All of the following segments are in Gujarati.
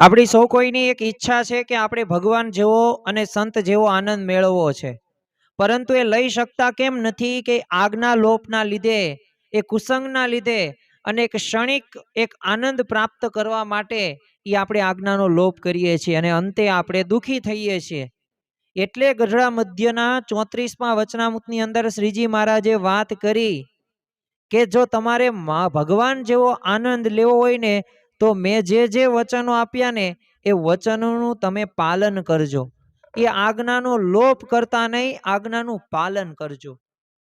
આપણી સૌ કોઈની એક ઈચ્છા છે કે આપણે ભગવાન જેવો અને સંત જેવો આનંદ મેળવવો છે, પરંતુ એ લઈ શકતા કેમ નથી કે આજ્ઞા લોપના લીધે, એ કુસંગના લીધે અને એક ક્ષણિક એક આનંદ પ્રાપ્ત કરવા માટે એ આપણે આજ્ઞાનો લોપ કરીએ છીએ અને અંતે આપણે દુઃખી થઈએ છીએ. એટલે ગઢડા મધ્યના 34મા વચનામૃતની અંદર શ્રીજી મહારાજે વાત કરી કે જો તમારે ભગવાન જેવો આનંદ લેવો હોય ને તો મેં જે વચનો આપ્યા ને એ વચનોનું તમે પાલન કરજો. એ આજ્ઞાનો લોપ કરતા નહીં, આજ્ઞાનું પાલન કરજો.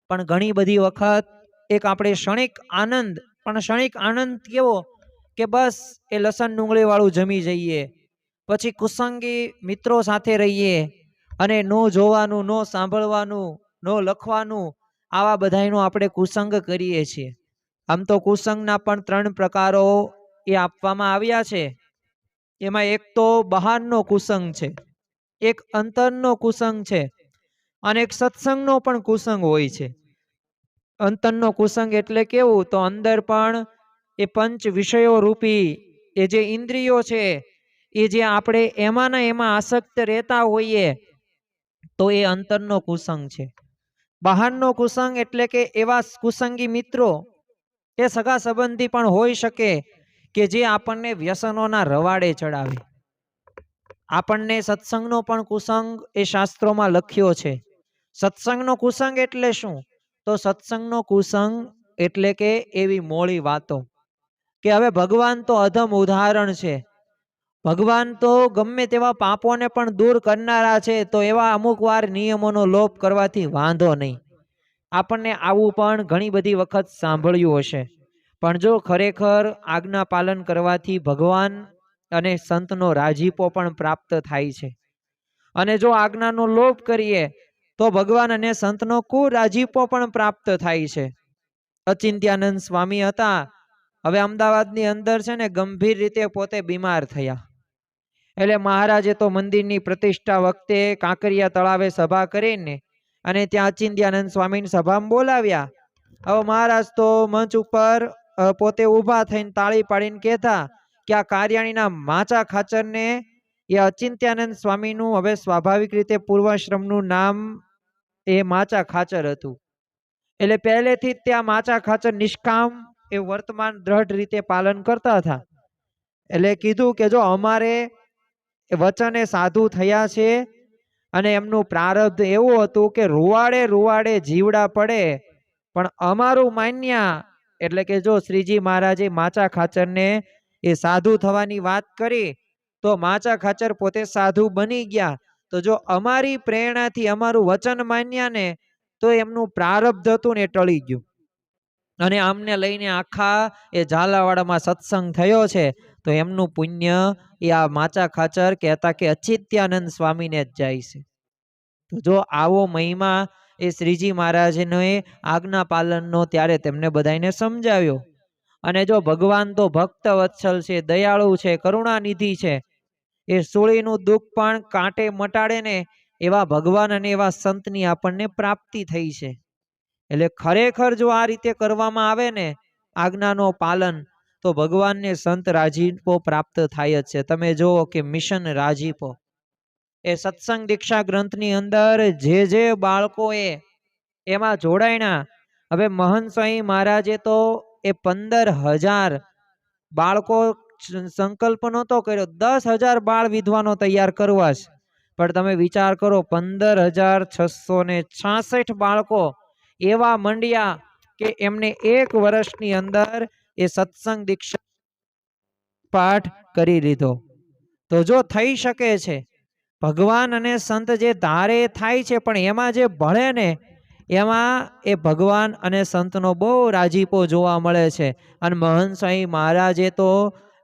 પણ ઘણી બધી વખત એક આપણે ક્ષણિક આનંદ, પણ ક્ષણિક આનંદ કેવો કે બસ એ લસણ ડુંગળી વાળું જમી જઈએ, પછી કુસંગી મિત્રો સાથે રહીએ અને નો જોવાનું, નો સાંભળવાનું, નો લખવાનું, આવા બધાનો આપણે કુસંગ કરીએ છીએ. આમ તો કુસંગના પણ 3 પ્રકારો એ આપવામાં આવ્યા છે. એમાં એક તો બહારનો કુસંગ છે, એક અંતરનો કુસંગ છે અને એક સત્સંગનો પણ કુસંગ હોય છે. અંતરનો કુસંગ એટલે કેવું, તો અંદર પણ એ પંચ વિષયો રૂપી એ જે ઇન્દ્રિયો છે, એ જે આપણે એમાંના એમાં આસક્ત રહેતા હોઈએ તો એ અંતરનો કુસંગ છે. બહારનો કુસંગ એટલે કે એવા કુસંગી મિત્રો, એ સગા સંબંધી પણ હોઈ શકે કે જે આપણને વ્યસનોના રવાડે ચડાવે. આપણને સત્સંગનો પણ કુસંગ એ શાસ્ત્રોમાં લખ્યો છે. સત્સંગનો કુસંગ એટલે શું? તો સત્સંગનો કુસંગ એટલે કે એવી મોળી વાતો કે હવે ભગવાન તો અધમ ઉદાહરણ છે, ભગવાન તો ગમે તેવા પાપોને પણ દૂર કરનારા છે, તો એવા અમુક વાર નિયમોનો લોપ કરવાથી વાંધો નહીં. આપણને આવું પણ ઘણી બધી વખત સાંભળ્યું હશે. પણ જો ખરેખર આજ્ઞા પાલન કરવાથી ભગવાન અને સંતનો રાજીપો પણ પ્રાપ્ત થાય છે, અને જો આજ્ઞાનો લોપ કરીએ તો ભગવાન અને સંતનો કુરાજીપો પણ પ્રાપ્ત થાય છે. અચિંત્યાનંદ સ્વામી હતા, હવે અમદાવાદની અંદર છે ને ગંભીર રીતે પોતે બીમાર થયા. એટલે મહારાજે તો મંદિરની પ્રતિષ્ઠા વખતે કાંકરિયા તળાવે સભા કરીને અને ત્યાં અચિંત્યાનંદ સ્વામીની સભામાં બોલાવ્યા. હવે મહારાજ તો મંચ ઉપર પોતે ઊભા થઈને તાળી પાડીને કહેતા કે આ કાર્યાણીના માચા ખાચરને, એ અચિંત્યાનંદ સ્વામીનું હવે સ્વાભાવિક રીતે પૂર્વાશ્રમનું નામ એ માચા ખાચર હતું. એટલે પહેલેથી જ ત્યાં માચા ખાચર નિષ્કામ એ વર્તમાન દ્રઢ રીતે પાલન કરતા હતા. એટલે કીધું કે જો અમારે વચને સાધુ થયા છે અને એમનું પ્રારબ્ધ એવું હતું કે રૂવાડે રૂવાડે જીવડા પડે, પણ અમારું માન્યા, એટલે કે જો શ્રીજી મહારાજે માચા ખાચરને એ સાધુ થવાની વાત કરી તો માચા ખાચર પોતે સાધુ બની ગયા. તો જો અમારી પ્રેરણાથી અમારું વચન માન્યા ને તો એમનું પ્રારબ્ધ હતું ને ટળી ગયું, અને આમને લઈને આખા એ ઝાલાવાડામાં સત્સંગ થયો છે. તો એમનું પુણ્ય એ આ માચા ખાચર કહેતા કે અચિંત્યાનંદ સ્વામીને જ જાય છે. તો જો આવો મહિમા એ શ્રીજી મહારાજનો આજ્ઞા પાલનનો ત્યારે તેમને બધાને સમજાવ્યો. અને જો ભગવાન તો ભક્ત વત્સલ છે, દયાળુ છે, કરુણાનિધિ છે, એ સૂળીનું દુઃખ પણ કાંટે મટાડે ને એવા ભગવાન અને એવા સંતની આપણને પ્રાપ્તિ થઈ છે. એટલે ખરેખર જો આ રીતે કરવામાં આવે ને આજ્ઞાનો પાલન, તો ભગવાનને સંત રાજીપો પ્રાપ્ત થાય જ છે. તમે જુઓ કે મિશન રાજીપો એ સત્સંગ દીક્ષા ગ્રંથની અંદર જે બાળકોએ એમાં જોડાયણા, હવે મહંત સ્વામી મહારાજે તો એ 15,000 બાળકો સંકલ્પ નહોતો કર્યો, 10,000 બાળ વિદ્વાનો તૈયાર કરવા છે. પણ તમે વિચાર કરો, 15,666 બાળકો એવા મંડ્યા કે એમને 1 વર્ષની અંદર એ સત્સંગ દીક્ષા પાઠ કરી લીધો. તો જો થઈ શકે છે, ભગવાન અને સંત જે ધારે થાય છે, પણ એમાં જે ભળે ને એમાં એ ભગવાન અને સંતનો બહુ રાજીપો જોવા મળે છે. અને મહંત સ્વામી મહારાજે તો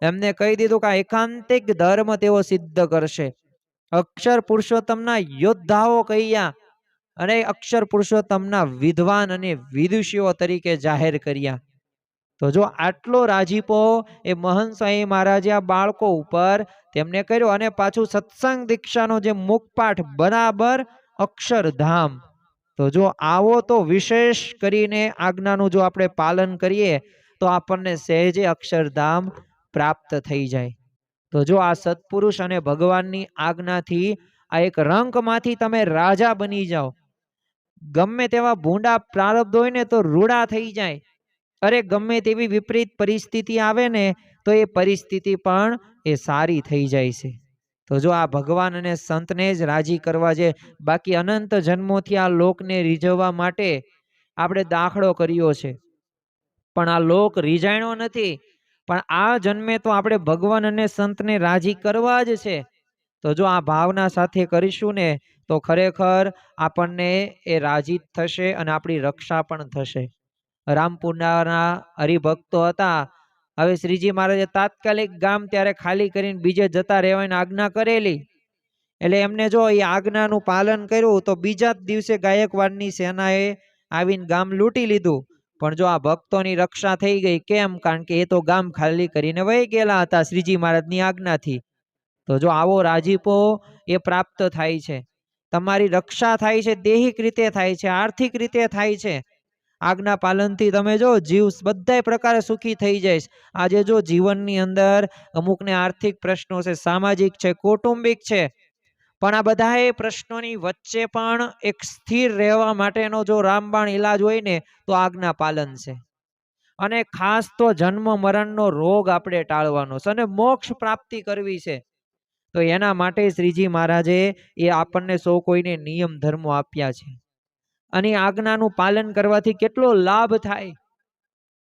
એમને કહી દીધું કે એકાંતિક ધર્મ તેઓ સિદ્ધ કરશે. અક્ષર પુરુષોત્તમના યોદ્ધાઓ કહ્યા અને અક્ષર પુરુષોત્તમના વિદ્વાન અને વિદુષીઓ તરીકે જાહેર કર્યા. તો જો આટલો રાજીપો એ મહંત સ્વામી મહારાજે આ બાળકો ઉપર તેમને કર્યો, અને પાછું સત્સંગ દીક્ષાનો જે મુખપાઠ બરાબર અક્ષરધામ. તો જો આવો તો વિશેષ કરીને આજ્ઞાનું જો આપણે પાલન કરીએ તો આપણને સહેજે અક્ષરધામ પ્રાપ્ત થઈ જાય. તો તો જો આ સત્પુરુષ અને ભગવાનની આજ્ઞાથી આ એક રંકમાંથી તમે રાજા બની જાઓ. ગમે તેવા ભૂંડા પ્રારબ્ધ હોય ને તો રૂડા થઈ જાય. અરે ગમે તેવી વિપરીત પરિસ્થિતિ આવે ને તો એ પરિસ્થિતિ પણ એ સારી થઈ જાય છે. તો જો આ ભગવાન અને સંતને જ રાજી કરવા છે. બાકી અનંત જન્મોથી આ લોકને રીઝવવા માટે આપણે દાખલો કર્યો છે, પણ આ લોક રીઝાણો નથી. પણ આ જન્મે તો આપણે ભગવાન અને સંતને રાજી કરવા જ છે. તો જો આ ભાવના સાથે કરીશું ને તો ખરેખર આપણને એ રાજી થશે અને આપણી રક્ષા પણ થશે. રામપુરના હરિભક્તો હતા. હવે શ્રીજી મહારાજે તાત્કાલિક ગામ ત્યારે ખાલી કરીને બીજે જતા રહેવાની આજ્ઞા કરેલી. એટલે એમને જો એ આજ્ઞાનું પાલન કર્યું તો બીજા જ દિવસે ગાયકવાડની સેનાએ આવીને ગામ લૂંટી લીધું. પણ જો આ ભક્તોની રક્ષા થઈ ગઈ. કેમ? કારણ કે એ તો ગામ ખાલી કરીને વહી ગયેલા હતા શ્રીજી મહારાજની આજ્ઞાથી. તો જો આવો રાજીપો એ પ્રાપ્ત થાય છે. તમારી રક્ષા થાય છે, દેહિક રીતે થાય છે, આર્થિક રીતે થાય છે. આજ્ઞા પાલનથી તમે જો જીવ બધા પ્રકારે સુખી થઈ જાય. આજે જો જીવનની અંદર અમુકને આર્થિક પ્રશ્નો છે, સામાજિક છે, કૌટુંબિક છે, પણ આ બધા પ્રશ્નોની વચ્ચે પણ એક સ્થિર રહેવા માટેનો જો રામબાણ ઈલાજ હોય ને તો આજ્ઞા પાલન છે. અને ખાસ તો જન્મ મરણનો રોગ આપણે ટાળવાનો છે અને મોક્ષ પ્રાપ્તિ કરવી છે. તો એના માટે શ્રીજી મહારાજે એ આપણને સૌ કોઈને નિયમ ધર્મો આપ્યા છે. અને આજ્ઞાનું પાલન કરવાથી કેટલો લાભ થાય.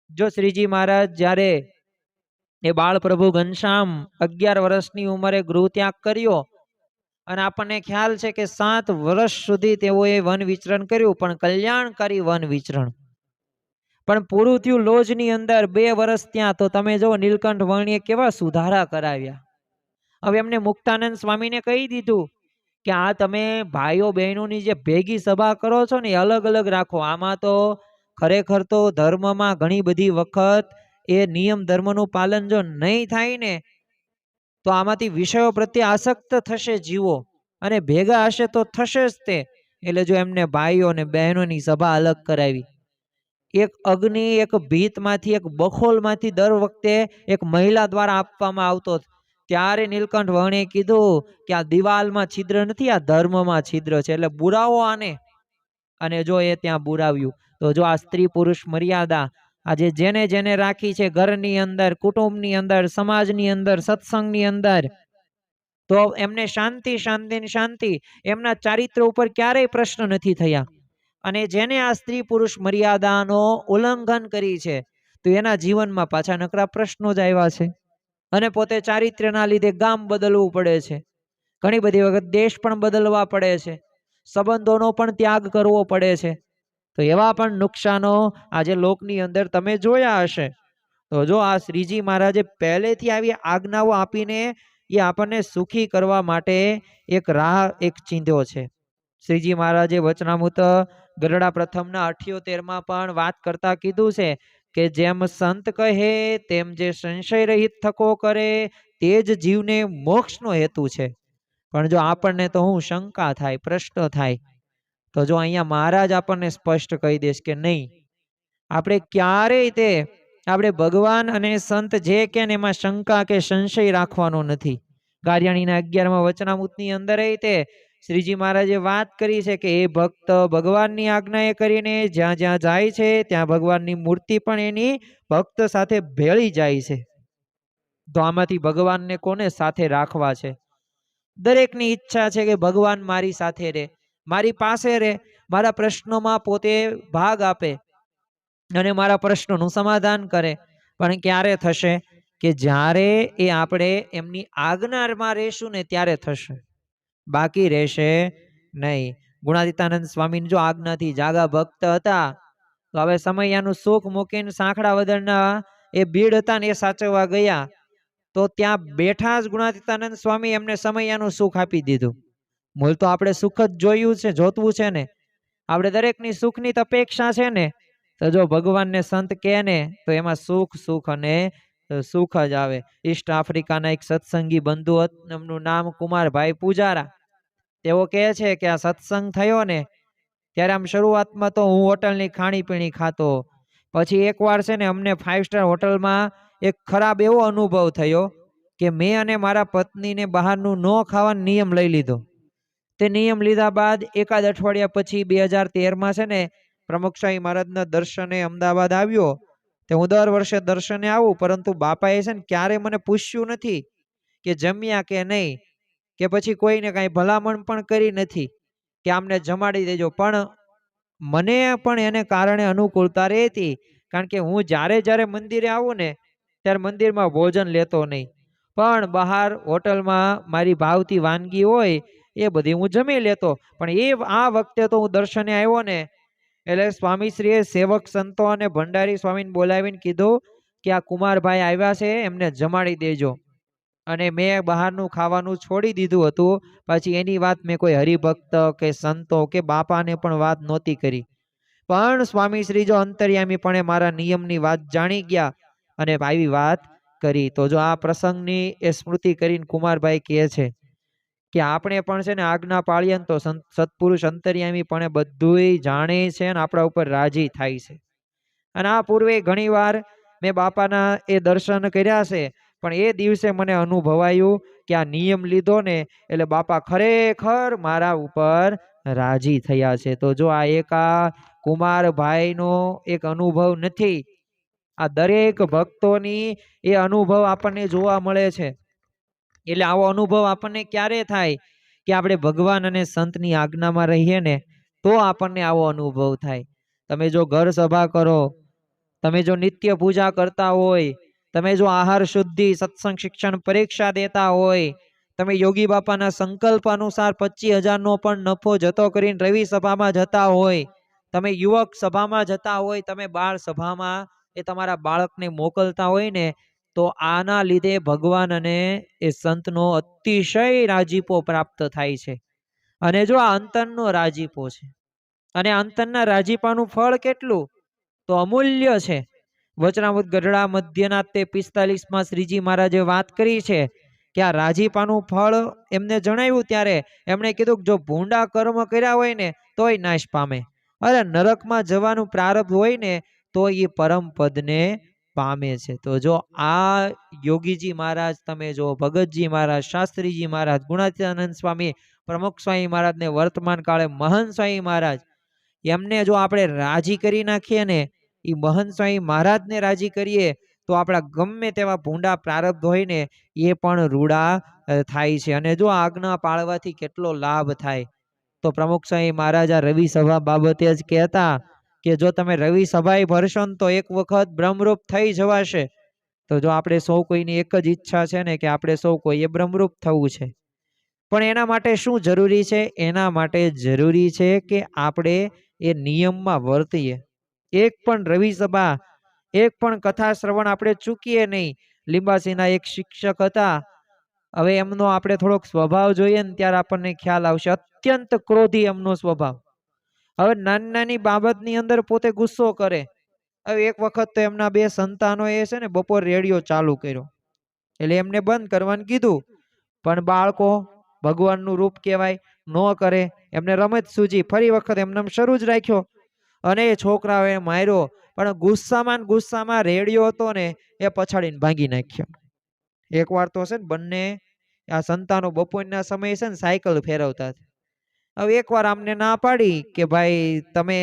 જો શ્રીજી મહારાજ જ્યારે એ બાળ પ્રભુ ઘનશ્યામ 11 વર્ષની ઉંમરે ગૃહ ત્યાગ કર્યો અને આપણને ખ્યાલ છે કે 7 વર્ષ સુધી તેઓએ વન વિચરણ કર્યું, પણ કલ્યાણકારી વન વિચરણ. પણ પૂરું થયું લોજની અંદર 2 વર્ષ ત્યાં. તો તમે જો નીલકંઠ વર્ણીએ કેવા સુધારા કરાવ્યા. હવે એમને મુક્તાનંદ સ્વામીને કહી દીધું કે આ તમે ભાઈઓ બહેનોની જે ભેગી સભા કરો છો ને એ અલગ અલગ રાખો. આમાં તો ખરેખર તો ધર્મમાં ઘણી બધી વખત એ નિયમ ધર્મનું પાલન જો નહીં થાય ને તો આમાંથી વિષયો પ્રત્યે આસક્ત થશે જીવો, અને ભેગા હશે તો થશે જ તે. એટલે જો એમને ભાઈઓ અને બહેનોની સભા અલગ કરાવી. એક અગ્નિ એક ભીતમાંથી એક બખોલમાંથી દર વખતે એક મહિલા દ્વારા આપવામાં આવતો. ત્યારે નીલકંઠ વર્ણીએ કીધું કે આ દિવાલમાં છિદ્ર નથી, આ ધર્મમાં છિદ્ર છે, એટલે બુરાવો આને. અને જો એ ત્યાં બુરાવ્યું. તો જો આ સ્ત્રી પુરુષ મર્યાદા આજે જેને જેને રાખી છે ઘરની અંદર, કુટુંબની અંદર, સમાજની અંદર, સત્સંગની અંદર, તો એમને શાંતિ શાંતિ શાંતિ. એમના ચારિત્ર ઉપર ક્યારેય પ્રશ્ન નથી થયા. અને જેને આ સ્ત્રી પુરુષ મર્યાદાનો ઉલ્લંઘન કરી છે તો એના જીવનમાં પાછા નકરા પ્રશ્નો જ આવ્યા છે. અને પોતે ચારિત્ર્યના લીધે ગામ બદલવું પડે છે. ઘણી બધી વખત દેશ પણ બદલવા પડે છે. સંબંધોનો પણ ત્યાગ કરવો પડે છે. તો એવા પણ નુકસાનો આજે લોકની અંદર તમે જોયા હશે. તો જો આ શ્રીજી મહારાજે પહેલેથી આવી આજ્ઞાઓ આપીને એ આપણને સુખી કરવા માટે એક રાહ એક ચીંધ્યો છે. શ્રીજી મહારાજે વચનામૃત ગરડા પ્રથમના 78માં પણ વાત કરતા કીધું છે કે જેમ સંત કહે તેમ જે સંશય રહિત થકો કરે તે જ જીવને મોક્ષનો હેતુ છે. પણ જો આપણને તો હું શંકા થાય, પ્રશ્ન થાય, તો જો અહીંયા મહારાજ આપણને સ્પષ્ટ કહી દેશ કે નહીં, આપણે ક્યારેય તે આપણે ભગવાન અને સંત જે કે એમાં શંકા કે સંશય રાખવાનો નથી. ગારિયાણીના 11મા વચનામૃતની અંદર તે શ્રીજી મહારાજે વાત કરી છે કે એ ભક્ત ભગવાનની આજ્ઞાએ કરીને જ્યાં જ્યાં જાય છે ત્યાં ભગવાનની મૂર્તિ પણ એની ભક્ત સાથે ભેળી જાય છે. તો આમાંથી ભગવાનને કોને સાથે રાખવા છે? દરેકની ઈચ્છા છે કે ભગવાન મારી સાથે રહે, મારી પાસે રહે, મારા પ્રશ્નોમાં પોતે ભાગ આપે અને મારા પ્રશ્નોનું સમાધાન કરે. પણ ક્યારે થશે? કે જ્યારે એ આપણે એમની આજ્ઞામાં રહેશું ને ત્યારે થશે, બાકી રહેશે નહીં. ગુણાતીતાનંદ સ્વામીની જો આજ્ઞાથી જાગા ભક્ત હતા. તો હવે સમૈયાનું સુખ મૂકીને સાંખડા વદરના એ ભીડ હતા ને એ સાચવવા ગયા. તો ત્યાં બેઠા જ ગુણાતીતાનંદ સ્વામી એમને સમૈયાનું સુખ આપી દીધું. મૂળ તો આપણે સુખ જ જોયું છે, જોતવું છે ને. આપણે દરેકની સુખની અપેક્ષા છે ને. તો જો ભગવાનને સંત કહે ને તો એમાં સુખ સુખ અને સુખ જ આવે. ઈસ્ટ આફ્રિકાના એક સત્સંગી બંધુ એમનું નામ કુમારભાઈ પૂજારા. તેઓ કહે છે કે આ સત્સંગ થયો ને ત્યારે આમ શરૂઆતમાં તો હું હોટલની ખાણીપીણી ખાતો. પછી એકવાર છે ને અમને 5 સ્ટાર હોટલમાં એક ખરાબ એવો અનુભવ થયો કે મેં અને મારા પત્નીને બહારનું ન ખાવાનો નિયમ લઈ લીધો. તે નિયમ લીધા બાદ એકાદ અઠવાડિયા પછી 2013માં છે ને પ્રમુખ સ્વામી મહારાજના દર્શને અમદાવાદ આવ્યો. તે હું દર વર્ષે દર્શને આવું, પરંતુ બાપાએ છે ને ક્યારે મને પૂછ્યું નથી કે જમ્યા કે નહીં, કે પછી કોઈને કાંઈ ભલામણ પણ કરી નથી કે આમને જમાડી દેજો. પણ મને પણ એને કારણે અનુકૂળતા રહેતી, કારણ કે હું જ્યારે જ્યારે મંદિરે આવું ને ત્યારે મંદિરમાં ભોજન લેતો નહીં, પણ બહાર હોટલમાં મારી ભાવતી વાનગી હોય એ બધી હું જમી લેતો. પણ આ વખતે તો હું દર્શને આવ્યો ને એટલે સ્વામીશ્રીએ સેવક સંતો અને ભંડારી સ્વામીને બોલાવીને કીધું કે આ કુમારભાઈ આવ્યા છે, એમને જમાડી દેજો. અને મેં બહારનું ખાવાનું છોડી દીધું હતું. પછી એની વાત મેં કોઈ હરિભક્ત કે સંતો કે બાપાને પણ વાત નહોતી કરી. પણ સ્વામીશ્રી જો અંતર્યામીપણે મારા નિયમની વાત જાણી ગયા અને આવી વાત કરી. તો જો આ પ્રસંગની એ સ્મૃતિ કરીને કુમારભાઈ કહે છે કે આપણે પણ છે ને આજ્ઞા પાળીએ તો સત્પુરુષ અંતર્યામીપણે બધુંય જાણે છે અને આપણા ઉપર રાજી થાય છે. અને આ પૂર્વે ઘણી વાર મેં બાપાના એ દર્શન કર્યા છે, પણ એ દિવસે મને અનુભવાયું કે આ નિયમ લીધો ને એટલે બાપા ખરેખર મારા ઉપર રાજી થયા છે. તો જો આ કુમારભાઈનો એક અનુભવ નથી, આ દરેક ભક્તોની એ અનુભવ આપણને જોવા મળે છે. એટલે આવો અનુભવ આપણને ક્યારે થાય કે આપણે ભગવાન અને સંતની આજ્ઞામાં રહીએ ને તો આપણને આવો અનુભવ થાય. તમે જો ઘર સભા કરો, તમે જો નિત્ય પૂજા કરતા હોય, તમે જો આહાર શુદ્ધિ સત્સંગ શિક્ષણ પરીક્ષા દેતા હોય, તમે યોગી બાપાના સંકલ્પ અનુસાર 25,000નો પણ નફો જતો કરીને રવિ સભામાં જતા હોય, તમે યુવક સભામાં જતા હોય, તમે બાળ સભામાં એ તમારા બાળકને મોકલતા હોય ને, તો આના લીધે ભગવાન અને એ સંતનો અતિશય રાજીપો પ્રાપ્ત થાય છે. અને જો આ અંતરનો રાજીપો છે, અને અંતરના રાજીપાનું ફળ કેટલું તો અમૂલ્ય છે. વચનામૃત ગઢડા મધ્યના તે 45માં શ્રીજી મહારાજે વાત કરી છે કે આ રાજીપાનું ફળ એમને જણાવ્યું ત્યારે એમણે કીધું કે જો ભૂંડા કર્મ કર્યા હોય ને તોય નાશ પામે, અરે નરકમાં જવાનું પ્રારબ્ધ હોય ને તો એ પરમ પદને પામે છે. તો જો આ યોગીજી મહારાજ, તમે જો ભગતજી મહારાજ, શાસ્ત્રીજી મહારાજ, ગુણાતીતાનંદ સ્વામી, પ્રમુખ સ્વામી મહારાજને વર્તમાન કાળે મહંત સ્વામી મહારાજ, એમને જો આપણે રાજી કરી નાખીએ ને, એ મહંત સ્વામી મહારાજને રાજી કરીએ તો આપણા ગમે તેવા ભૂંડા પ્રારબ્ધ હોય ને એ પણ રૂડા થાય છે. અને જો આજ્ઞા પાળવાથી કેટલો લાભ થાય તો પ્રમુખ સ્વામી મહારાજ આ રવિ સભા બાબતે જ કહેતા કે જો તમે રવિ સભાએ ભરશો ને તો એક વખત બ્રહ્મરૂપ થઈ જવાશે. તો જો આપણે સૌ કોઈની એક જ ઈચ્છા છે ને કે આપણે સૌ કોઈએ બ્રહ્મરૂપ થવું છે, પણ એના માટે શું જરૂરી છે? એના માટે જરૂરી છે કે આપણે એ નિયમમાં વર્તીએ. એક પણ રવિ સભા, એક પણ કથા શ્રવણ આપણે ચૂકીએ નહીં. લીંબાસીના એક શિક્ષક હતા, હવે એમનો આપણે થોડોક સ્વભાવ જોઈએ ને ત્યારે આપણને ખ્યાલ આવશે. અત્યંત ક્રોધી એમનો સ્વભાવ. હવે નાની નાની બાબતની અંદર પોતે ગુસ્સો કરે. હવે એક વખત તો એમના બે સંતાનો એ છે ને બપોર રેડિયો ચાલુ કર્યો, એટલે એમને બંધ કરવાનું કીધું, પણ બાળકો ભગવાનનું રૂપ કહેવાય, ન કરે. એમને રમત સૂજી, ફરી વખત એમને શરૂ જ રાખ્યો અને એ છોકરાઓએ માર્યો, પણ ગુસ્સામાં રેડિયો હતો ને એ પછાડીને ભાંગી નાખ્યો. એકવાર તો છે ને બંને આ સંતાનો બપોરના સમયે છે ને સાયકલ ફેરવતા. હવે એકવાર આમને ના પાડી કે ભાઈ તમે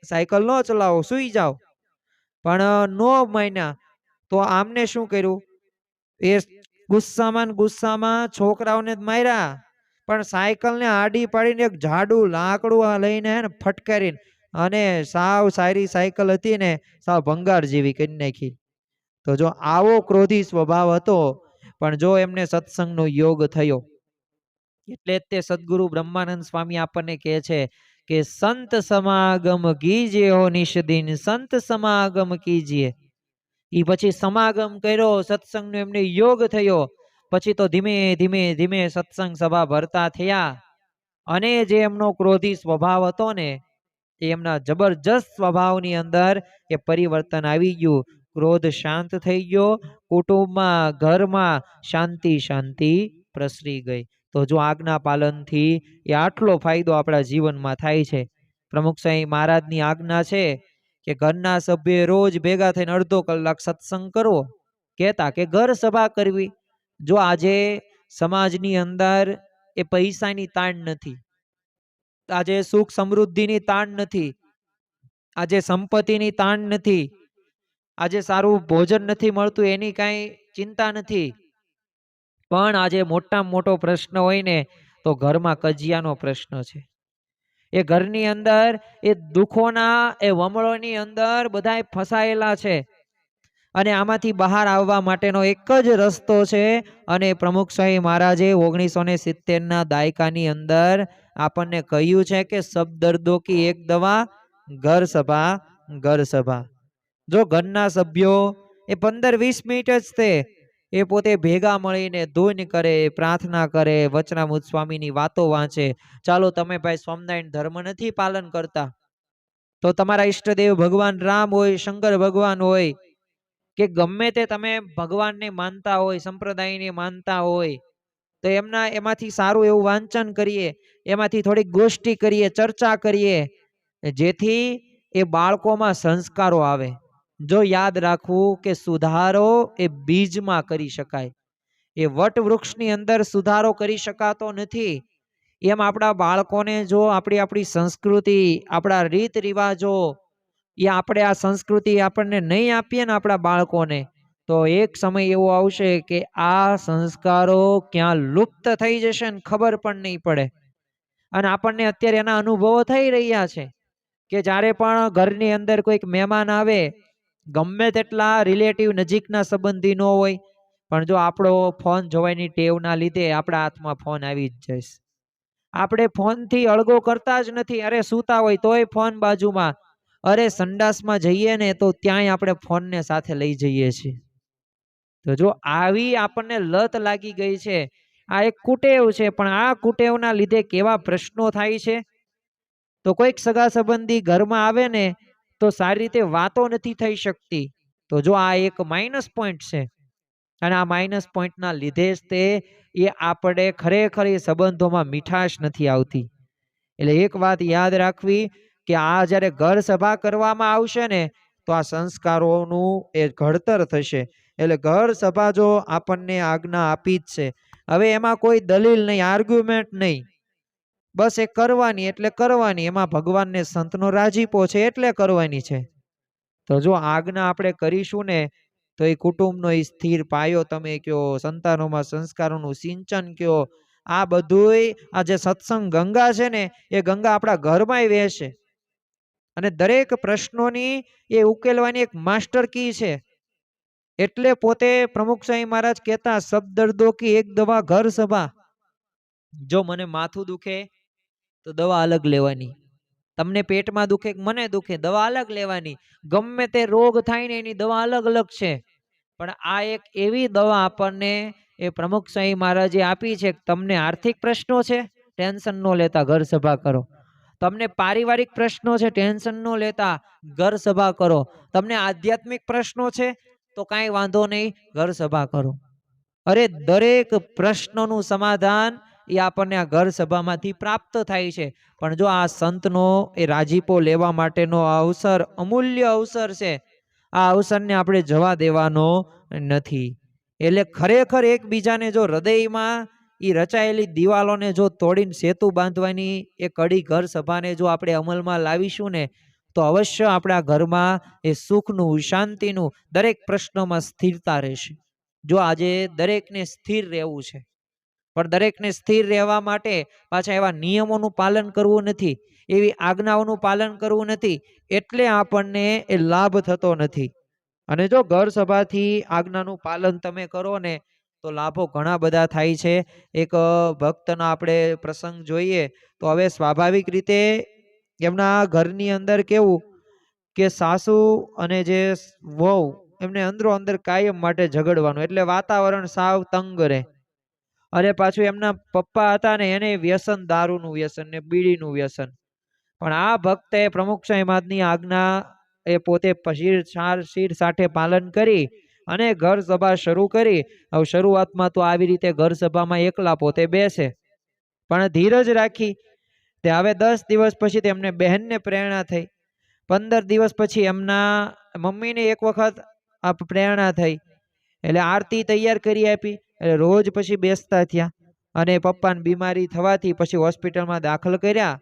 સાયકલ ન ચલાવો, સુઈ જાઓ, પણ નો માન્યા. તો આમને શું કર્યું, એ ગુસ્સામાં છોકરાઓને જ માર્યા, પણ સાયકલને આડી પાડીને એક જાડું લાકડું લઈને ફટકારીને અને સાવ સારી સાયકલ હતી ને સાવ ભંગાર જેવી કરી નાખી. તો જો આવો ક્રોધી સ્વભાવ હતો, પણ જો એમને સત્સંગનો યોગ થયો એટલે જ તે સદગુરુ બ્રહ્માનંદ સ્વામી આપણને કહે છે કે સંત સમાગમ કીજે હો નિષદિન, સંત સમાગમ કીજીએ. એ પછી સમાગમ કર્યો, સત્સંગનો એમને યોગ થયો, પછી તો ધીમે ધીમે સત્સંગ સભા ભરતા થયા. અને જે એમનો ક્રોધી સ્વભાવ હતો ને એ એમના જબરજસ્ત સ્વભાવની અંદર એ પરિવર્તન આવી ગયું. ક્રોધ શાંત થઈ ગયો, કુટુંબમાં ઘરમાં શાંતિ પ્રસરી ગઈ. તો જો આજ્ઞા પાલનથી એ આટલો ફાયદો આપણા જીવનમાં થાય છે. પ્રમુખ સ્વામી મહારાજની આજ્ઞા છે કે ઘરના સભ્ય રોજ ભેગા થઈને અડધો કલાક સત્સંગ કરવો. કહેતા કે ઘર સભા કરવી, જો આજે સમાજની અંદર એ પૈસાની તાણ નથી, આજે સુખ સમૃદ્ધિની તાણ નથી, આજે સંપત્તિની તાણ નથી, આજે સારું ભોજન નથી મળતું એની કાંઈ ચિંતા નથી, પણ આજે મોટામાં મોટો પ્રશ્ન હોય ને તો ઘરમાં કજિયાનો પ્રશ્ન છે. એ ઘરની અંદર એ દુઃખોના એ વમળોની અંદર બધાય ફસાયેલા છે અને આમાંથી બહાર આવવા માટેનો એક જ રસ્તો છે. અને પ્રમુખ સ્વામી મહારાજે 1970ના દાયકાની અંદર આપણને કહ્યું છે કે સબ દર્દો કી એક દવા ઘર સભા, ઘર સભા. જો ઘરના સભ્યો એ 15-20 મિનિટ જ તે એ પોતે ભેગા મળીને ધૂન કરે, પ્રાર્થના કરે, વચનામૃત સ્વામીની વાતો વાંચે. ચાલો તમે ભાઈ સ્વામિનારાયણ ધર્મ નથી પાલન કરતા, તો તમારા ઈષ્ટદેવ ભગવાન રામ હોય, શંકર ભગવાન હોય કે ગમે તે તમે ભગવાનને માનતા હોય, સંપ્રદાયને માનતા હોય, તો એમાંથી સારું એવું વાંચન કરીએ, એમાંથી થોડીક ગોષ્ઠી કરીએ, ચર્ચા કરીએ, જેથી એ બાળકોમાં સંસ્કારો આવે. જો યાદ રાખવું કે સુધારો એ બીજમાં કરી શકાય, એ વટ વૃક્ષની અંદર સુધારો કરી શકાતો નથી. એમ આપણા બાળકોને જો આપણી સંસ્કૃતિ, આપણા રીત રિવાજો, એ આપણે આ સંસ્કૃતિ આપણને નહીં આપીએ ને આપણા બાળકોને, તો એક સમય એવો આવશે કે આ સંસ્કારો ક્યાં લુપ્ત થઈ જશે ને ખબર પણ નહીં પડે. અને આપણને અત્યારે એના અનુભવો થઈ રહ્યા છે કે જ્યારે પણ ઘરની અંદર કોઈક મહેમાન આવે, ગમે તેટલા રિલેટિવ નજીકના સંબંધી ન હોય, પણ જો આપણો ફોન જોવાની ટેવના લીધે આપણા હાથમાં ફોન આવી જ જશે. આપણે ફોનથી અળગો કરતા જ નથી. અરે સૂતા હોય તોય ફોન બાજુમાં, અરે સંડાસમાં જઈએ ને તો ત્યાંય આપણે ફોનને સાથે લઈ જઈએ છીએ. તો જો આવી આપણને લત લાગી ગઈ છે, આ એક કુટેવ છે. પણ આ કુટેવના લીધે કેવા પ્રશ્નો થાય છે, તો કોઈક સગા સંબંધી ઘરમાં આવે ને તો સારી રીતે વાતો નથી થઈ શકતી. તો જો આ એક માઇનસ પોઈન્ટ છે, અને આ માઇનસ પોઈન્ટના લીધે જ તે એ આપણે ખરેખર એ સંબંધોમાં મીઠાશ નથી આવતી. એટલે એક વાત યાદ રાખવી કે આ જ્યારે ઘર સભા કરવામાં આવશે ને તો આ સંસ્કારોનું એ ઘડતર થશે. એટલે ઘર સભા જો આપણને આજ્ઞા આપી જ છે, હવે એમાં કોઈ દલીલ નહીં, આર્ગ્યુમેન્ટ નહીં, બસ એ કરવાની એટલે કરવાની. એમાં ભગવાનને સંતનો રાજીપો છે એટલે કરવાની છે. તો જો આજ્ઞા આપણે કરીશું ને તો એ કુટુંબનો એ સ્થિર પાયો તમે કયો, સંતાનોમાં સંસ્કારોનું સિંચન કયો, આ બધુંય આ જે સત્સંગ ગંગા છે ને એ ગંગા આપણા ઘરમાં વહેશે. અને દરેક પ્રશ્નોની એ ઉકેલવાની એક માસ્ટર કી છે. એટલે પોતે પ્રમુખ સ્વામી મહારાજ કહેતા, સબ દર્દો કી એક દવા ઘર સભા. જો મને માથું દુખે તો દવા અલગ લેવાની, તમને પેટમાં દુખે, મને દુખે, દવા અલગ લેવાની. ગમે તે રોગ થાય ને એની દવા અલગ અલગ છે. પણ આ એક એવી દવા આપણને એ પ્રમુખ સ્વામી મહારાજે આપી છે. તમને આર્થિક પ્રશ્નો છે, ટેન્શન ન લેતા ઘર સભા કરો. તમને પારિવારિક પ્રશ્નો છે, ટેન્શન ન લેતા ઘર સભા કરો. તમને આધ્યાત્મિક પ્રશ્નો છે તો કાંઈ વાંધો નહીં, ઘર સભા કરો. અરે દરેક પ્રશ્નોનું સમાધાન એ આપણને આ ઘર સભામાંથી પ્રાપ્ત થાય છે. પણ જો આ સંતનો એ રાજીપો લેવા માટેનો અવસર, અમૂલ્ય અવસર છે, આ અવસરને આપણે જવા દેવાનો નથી. એટલે ખરેખર એકબીજાને જો હૃદયમાં એ રચાયેલી દિવાલોને જો તોડીને સેતુ બાંધવાની એ કડી ઘર સભાને જો આપણે અમલમાં લાવીશું ને તો અવશ્ય આપણા ઘરમાં એ સુખનું, શાંતિનું, દરેક પ્રશ્નોમાં સ્થિરતા રહેશે. જો આજે દરેકને સ્થિર રહેવું છે, પણ દરેકને સ્થિર રહેવા માટે પાછા એવા નિયમોનું પાલન કરવું નથી, એવી આજ્ઞાઓનું પાલન કરવું નથી, એટલે આપણને એ લાભ થતો નથી. અને જો ઘર સભાથી આજ્ઞાનું પાલન તમે કરો ને તો લાભો ઘણા બધા થાય છે. એક ભક્તનો આપણે પ્રસંગ જોઈએ તો હવે સ્વાભાવિક રીતે એમના ઘરની અંદર કેવું કે સાસુ અને જે વહુ એમને અંદરો અંદર કાયમ માટે ઝઘડવાનું, એટલે વાતાવરણ સાવ તંગ રહે. અને પાછું એમના પપ્પા હતા ને એને વ્યસન, દારૂનું વ્યસન ને બીડીનું વ્યસન. પણ આ ભક્તે પ્રમુખ સ્વામી મહારાજની આજ્ઞા એ પોતે શીર સાથે પાલન કરી અને ઘર સભા શરૂ કરી. હવે શરૂઆતમાં તો આવી રીતે ઘર સભામાં એકલા પોતે બેસે, પણ ધીરજ રાખી. તે હવે 10 દિવસ પછી તેમને બહેનને પ્રેરણા થઈ, 15 દિવસ પછી એમના મમ્મીને એક વખત આ પ્રેરણા થઈ, એટલે આરતી તૈયાર કરી આપી. એટલે રોજ પછી બેસતા થયા અને પપ્પાને બીમારી થવાથી પછી હોસ્પિટલમાં દાખલ કર્યા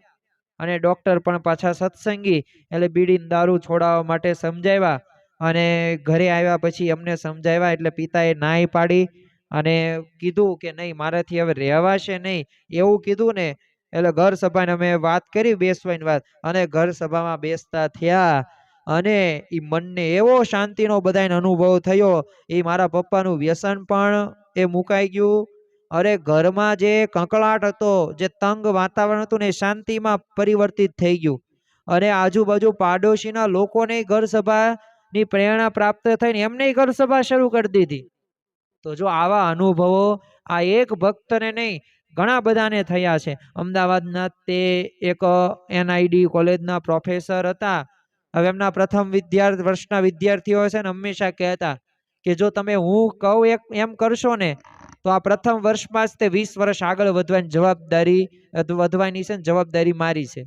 અને ડોક્ટર પણ પાછા સત્સંગી એટલે બીડીને દારૂ છોડાવવા માટે સમજાવ્યા અને ઘરે આવ્યા પછી અમને સમજાવ્યા એટલે પિતાએ નાઈ પાડી અને કીધું કે નહીં મારાથી હવે રહેવાશે નહીં એવું કીધું ને એટલે ઘર સભાને અમે વાત કરી બેસવાની વાત અને ઘર સભામાં બેસતા થયા અને એ મનને એવો શાંતિનો બધાને અનુભવ થયો એ મારા પપ્પાનું વ્યસન પણ એ મુકાઈ ગયું અરે ઘરમાં જે કકળાટ હતો જે તંગ વાતાવરણ હતું ને શાંતિમાં પરિવર્તિત થઈ ગયું અને આજુબાજુ પાડોશીના લોકોને ઘર સભાની પ્રેરણા પ્રાપ્ત થઈને એમને ઘર સભા શરૂ કરી દીધી તો જો આવા અનુભવો આ એક ભક્તને નહીં ઘણા બધાને થયા છે અમદાવાદના તે એક NID કોલેજના પ્રોફેસર હતા હવે એમના પ્રથમ વર્ષના વિદ્યાર્થીઓ છે ને હંમેશા કહેતા કે જો તમે હું કહું એમ કરશો ને તો આ પ્રથમ વર્ષમાં જ તે 20 વર્ષ આગળ વધવાની છે ને જવાબદારી મારી છે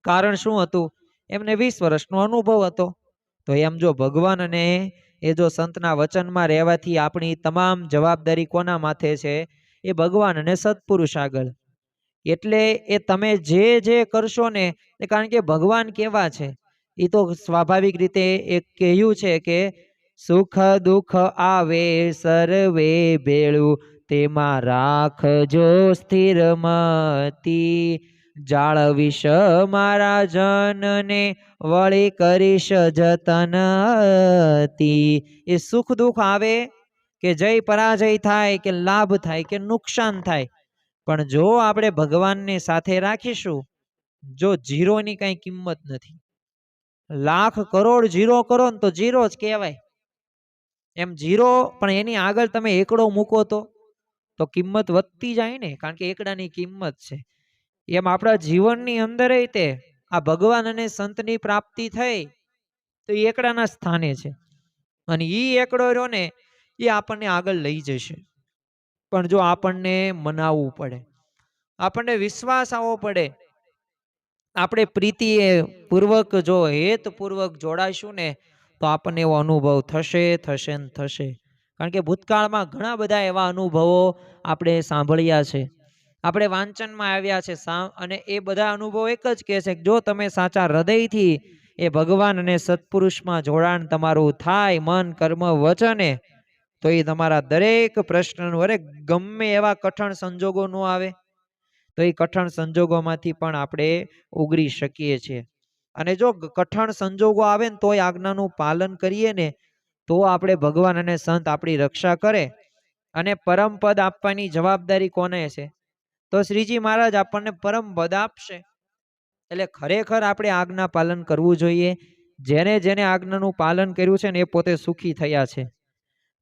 કારણ શું હતું એમને 20 વર્ષનો અનુભવ હતો તો એમ જો ભગવાન અને એ જો સંતના વચનમાં રહેવાથી આપણી તમામ જવાબદારી કોના માથે છે એ ભગવાન અને સત્પુરુષ આગળ એટલે એ તમે જે કરશો ને એ કારણ કે ભગવાન કેવા છે એ તો સ્વાભાવિક રીતે એક કહ્યું છે કે સુખ દુઃખ આવે સર્વે ભેળું તેમાં રાખજો સ્થિર મતી જાળવીશ મારા જનને વળી કરીશ જતન એ સુખ દુઃખ આવે કે જય પરાજય થાય કે લાભ થાય કે નુકસાન થાય પણ જો આપણે ભગવાનને સાથે રાખીશું જો જીરોની કઈ કિંમત નથી લાખ કરોડ જીરો કરો ને તો જીરો જ કહેવાય એમ જીરો પણ એની આગળ તમે એકડો મૂકો તો કિંમત વધતી જાય ને કારણ કે એકડાની કિંમત છે એમ આપણા જીવનની અંદર તે આ ભગવાન અને સંતની પ્રાપ્તિ થઈ તો એ એકડાના સ્થાને છે અને એ એકડો રહ્યો ને એ આપણને આગળ લઈ જશે પણ જો આપણને મનાવવું પડે આપણને વિશ્વાસ આવવો પડે આપણે પ્રીતિએ પૂર્વક જો હેતપૂર્વક જોડાઈશું ને તો આપણને એવો અનુભવ થશે ને થશે કારણ કે ભૂતકાળમાં ઘણા બધા એવા અનુભવો આપણે સાંભળ્યા છે આપણે વાંચનમાં આવ્યા છે અને એ બધા અનુભવો એક જ કહે છે કે જો તમે સાચા હૃદયથી એ ભગવાન અને સત્પુરુષમાં જોડાણ તમારું થાય મન કર્મ વચને તો એ તમારા દરેક પ્રશ્નનું અરે ગમે એવા કઠણ સંજોગો ન આવે તો એ કઠણ સંજોગોમાંથી પણ આપણે ઉગરી શકીએ છીએ અને જો કઠણ સંજોગો આવે ને તોય આજ્ઞાનું પાલન કરીએ ને તો આપણે ભગવાન અને સંત આપણી રક્ષા કરે અને પરમ પદ આપવાની જવાબદારી કોને છે તો શ્રીજી મહારાજ આપણને પરમ પદ આપશે એટલે ખરેખર આપણે આજ્ઞા પાલન કરવું જોઈએ જેને આજ્ઞાનું પાલન કર્યું છે ને એ પોતે સુખી થયા છે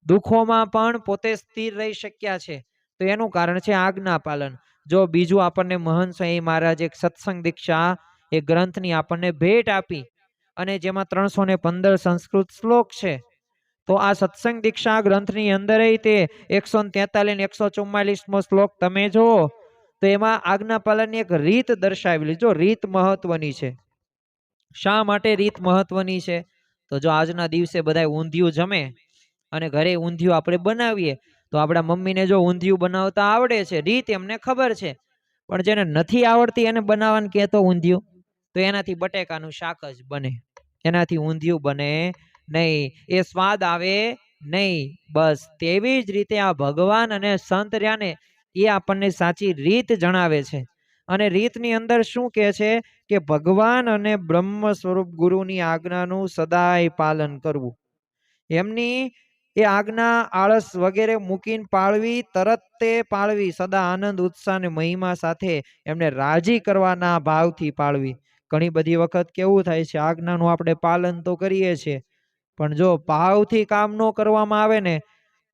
દુઃખોમાં પણ પોતે સ્થિર રહી શક્યા છે તો એનું કારણ છે આજ્ઞા પાલન જો બીજું આપણને મહંત સ્વામી મહારાજ એક સત્સંગ દીક્ષા એ ગ્રંથની આપણને ભેટ આપી અને જેમાં 315 સંસ્કૃત શ્લોક છે તો આ સત્સંગ દીક્ષા ગ્રંથની અંદર તે 143 ને 144મો શ્લોક તમે જુઓ તો એમાં આજ્ઞા પાલનની એક રીત દર્શાવેલી જો રીત મહત્વની છે શા માટે રીત મહત્વની છે તો જો આજના દિવસે બધા ઊંધિયું જમે અને ઘરે ઊંધિયું આપણે બનાવીએ તો આપણા મમ્મીને જો ઊંધિયું બનાવતા આવડે છે રીત એમને ખબર છે પણ જેને નથી આવડતી એને બનાવવાનું કહેતો ઊંધિયું તો એનાથી બટેકાનું શાક જ બને એનાથી ઊંધિયું બને નહીં એ સ્વાદ આવે નહીં બસ તેવી જ રીતે આ ભગવાન અને સંત રહ્યા ને એ આપણને સાચી રીત જણાવે છે અને રીતની અંદર શું કહે છે કે ભગવાન અને બ્રહ્મ સ્વરૂપ ગુરુની આજ્ઞાનું સદાય પાલન કરવું એમની એ આજ્ઞા આળસ વગેરે મૂકીને પાળવી તરત તે પાળવી સદા આનંદ ઉત્સાહ અને મહિમા સાથે એમને રાજી કરવાના ભાવથી પાળવી ઘણી બધી વખત કેવું થાય છે આજ્ઞાનું આપણે પાલન તો કરીએ છીએ પણ જો ભાવથી કામ ન કરવામાં આવે ને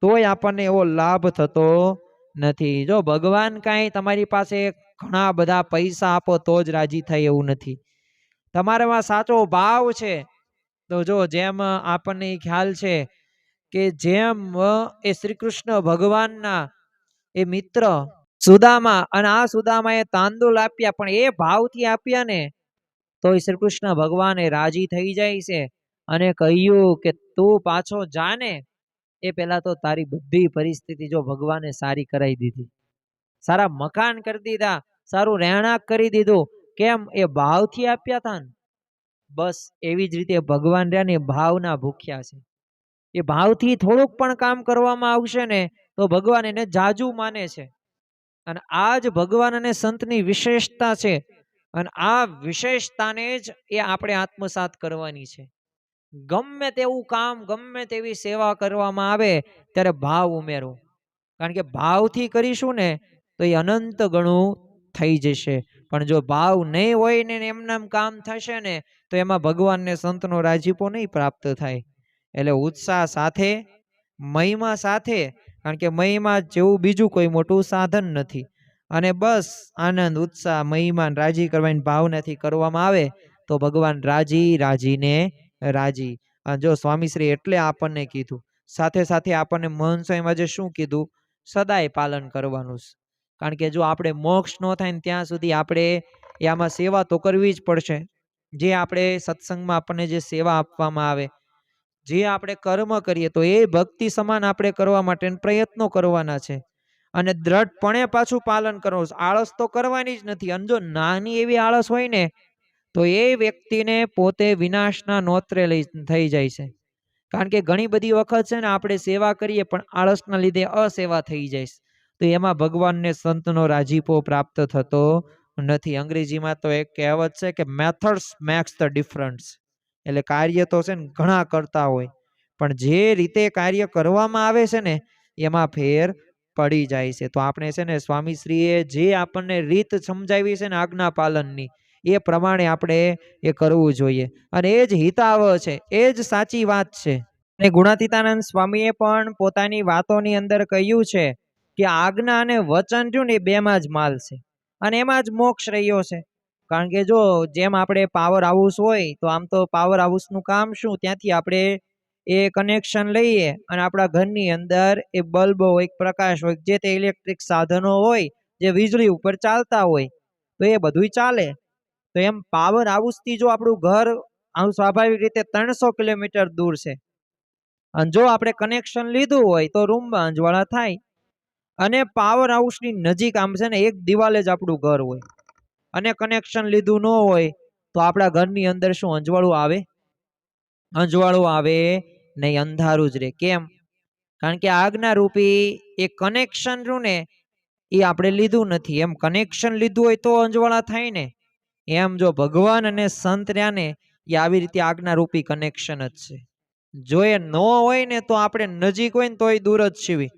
તોય આપણને એવો લાભ થતો નથી જો ભગવાન કાંઈ તમારી પાસે ઘણા બધા પૈસા આપો તો જ રાજી થાય એવું નથી તમારામાં સાચો ભાવ છે તો જો જેમ આપણને ખ્યાલ છે કે જેમ એ શ્રી કૃષ્ણ ભગવાનના એ મિત્ર સુદામા અને આ સુદામાએ તાંદુલ આપ્યા પણ એ ભાવથી આપ્યા ને તો શ્રી કૃષ્ણ ભગવાન રાજી થઈ જાય છે અને કહ્યું કે તું પાછો જાને એ પહેલા તો તારી બધી પરિસ્થિતિ જો ભગવાને સારી કરાવી દીધી, સારા મકાન કરી દીધા, સારું રહેણાંક કરી દીધું. કેમ? એ ભાવથી આપ્યા હતા ને. બસ એવી જ રીતે ભગવાન રહ્યા ને ભાવના ભૂખ્યા છે. એ ભાવથી થોડુંક પણ કામ કરવામાં આવશે ને તો ભગવાન એને જાજુ માને છે. અને આ જ ભગવાન અને સંતની વિશેષતા છે. અને આ વિશેષતાને જ એ આપણે આત્મસાત કરવાની છે. ગમે તેવું કામ, ગમે તેવી સેવા કરવામાં આવે ત્યારે ભાવ ઉમેરો. કારણ કે ભાવથી કરીશું ને તો એ અનંત ગણું થઈ જશે. પણ જો ભાવ નહીં હોય ને એમનામ કામ થશે ને તો એમાં ભગવાનને સંતનો રાજીપો નહીં પ્રાપ્ત થાય. એટલે ઉત્સાહ સાથે, મહિમા સાથે, કારણ કે મહિમા જેવું બીજું કોઈ મોટું સાધન નથી. અને બસ આનંદ, ઉત્સાહ, મહિમા રાજી કરવાની ભાવનાથી કરવામાં આવે તો ભગવાન રાજી, રાજીને રાજી. અને જો સ્વામીશ્રી એટલે આપણને કીધું, સાથે સાથે આપણને મહંત સ્વામીમાં જે શું કીધું, સદાય પાલન કરવાનું. કારણ કે જો આપણે મોક્ષ ન થાય ને ત્યાં સુધી આપણે આમાં સેવા તો કરવી જ પડશે. જે આપણે સત્સંગમાં આપણને જે સેવા આપવામાં આવે, જે આપણે કર્મ કરીએ તો એ ભક્તિ સમાન આપણે કરવા માટે પ્રયત્નો કરવાના છે. અને દ્રઢપણે પાછું પાલન કરવું. આળસ તો કરવાની જ નથી. અને જો નાની એવી આળસ હોય ને તો એ વ્યક્તિને પોતે વિનાશના નોતરે લઈ થઈ જાય છે. કારણ કે ઘણી બધી વખત છે ને આપણે સેવા કરીએ પણ આળસના લીધે અસેવા થઈ જાય, તો એમાં ભગવાનને સંતનો રાજીપો પ્રાપ્ત થતો નથી. અંગ્રેજીમાં તો એક કહેવત છે કે મેથડ્સ મેક્સ ધ ડિફરન્સ. એટલે કાર્ય તો છે ને ઘણા કરતા હોય પણ જે રીતે કાર્ય કરવામાં આવે છે ને એમાં ફેર પડી જાય છે. તો આપણે છે ને સ્વામીશ્રીએ જે આપણને રીત સમજાવી છે ને આજ્ઞા પાલનની, એ પ્રમાણે આપણે એ કરવું જોઈએ. અને એ જ હિતાવહ છે, એ જ સાચી વાત છે. અને ગુણાતીતાનંદ સ્વામીએ પણ પોતાની વાતોની અંદર કહ્યું છે કે આજ્ઞા અને વચન રહ્યું ને એ બેમાં જ માલ છે અને એમાં જ મોક્ષ રહ્યો છે. કારણ કે જો જેમ આપણે પાવર હાઉસ હોય તો આમ તો પાવર હાઉસનું કામ શું, ત્યાંથી આપણે એ કનેક્શન લઈએ અને આપણા ઘરની અંદર એ બલ્બ હોય, પ્રકાશ હોય, જે તે ઇલેક્ટ્રિક સાધનો હોય જે વીજળી ઉપર ચાલતા હોય તો એ બધું ચાલે. તો એમ પાવર હાઉસથી જો આપણું ઘર આમ સ્વાભાવિક રીતે 300 કિલોમીટર દૂર છે અને જો આપણે કનેક્શન લીધું હોય તો રૂમમાં અંજવાળા થાય. અને પાવર હાઉસની નજીક આમ છે ને એક દિવાલે જ આપણું ઘર હોય અને કનેક્શન લીધું ન હોય તો આપણા ઘરની અંદર શું અંજવાળું આવે? અંજવાળું આવે નહીં, અંધારું જ રહે. કેમ? કારણ કે આજ્ઞા રૂપી એ કનેક્શન રહ્યું ને એ આપણે લીધું નથી. એમ કનેક્શન લીધું હોય તો અંજવાળા થાય ને, એમ જો ભગવાન અને સંત રહ્યા ને એ આવી રીતે આજ્ઞા રૂપી કનેક્શન જ છે. જો એ ન હોય ને તો આપણે નજીક હોય ને તોય દૂર જ છીએ.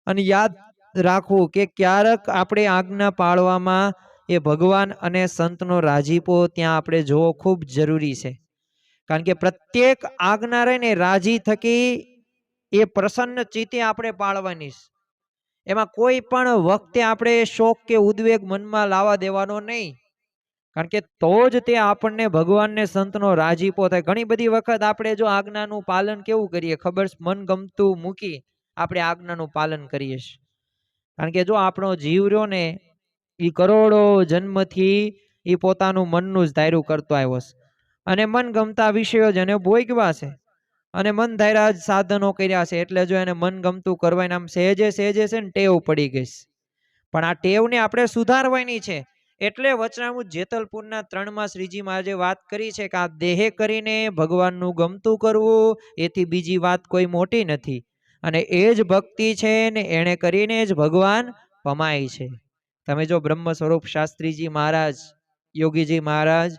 અને યાદ રાખવું કે ક્યારેક આપણે આજ્ઞા પાળવામાં એ ભગવાન અને સંતનો રાજીપો ત્યાં આપણે જોવો ખૂબ જરૂરી છે. કારણ કે પ્રત્યેક આજ્ઞા રહીને રાજી થકી એ પ્રસન્ન ચિત્તે આપણે પાળવાની. એમાં કોઈ પણ વખતે આપણે શોક કે ઉદ્વેગ મનમાં લાવવા દેવાનો નહીં. કારણ કે તો જ તે આપણને ભગવાનને સંતનો રાજીપો થાય. ઘણી બધી વખત આપણે જો આજ્ઞાનું પાલન કેવું કરીએ ખબર, મન ગમતું મૂકી આપણે આજ્ઞાનું પાલન કરીએ છીએ. કારણ કે જો આપણો જીવ રહ્યો ને એ કરોડો જન્મથી એ પોતાનું મનનું જ ધાર્યું કરતો આવ્યો છે અને મન ગમતા વિષયો જ એને ભોગવ્યા છે અને મન ધાર્યા જ સાધનો કર્યા છે. એટલે જો એને મન ગમતું કરવાને આમ સહેજે સહેજે છે ને ટેવ પડી ગઈ છે. પણ આ ટેવને આપણે સુધારવાની છે. એટલે વચનામૃત જેતલપુરના 3માં શ્રીજી મહારાજે વાત કરી છે કે આ દેહે કરીને ભગવાનનું ગમતું કરવું એથી બીજી વાત કોઈ મોટી નથી. અને એ જ ભક્તિ છે ને એને કરીને જ ભગવાન પમાય છે. તમે જો બ્રહ્મ સ્વરૂપ શાસ્ત્રીજી મહારાજ, યોગીજી મહારાજ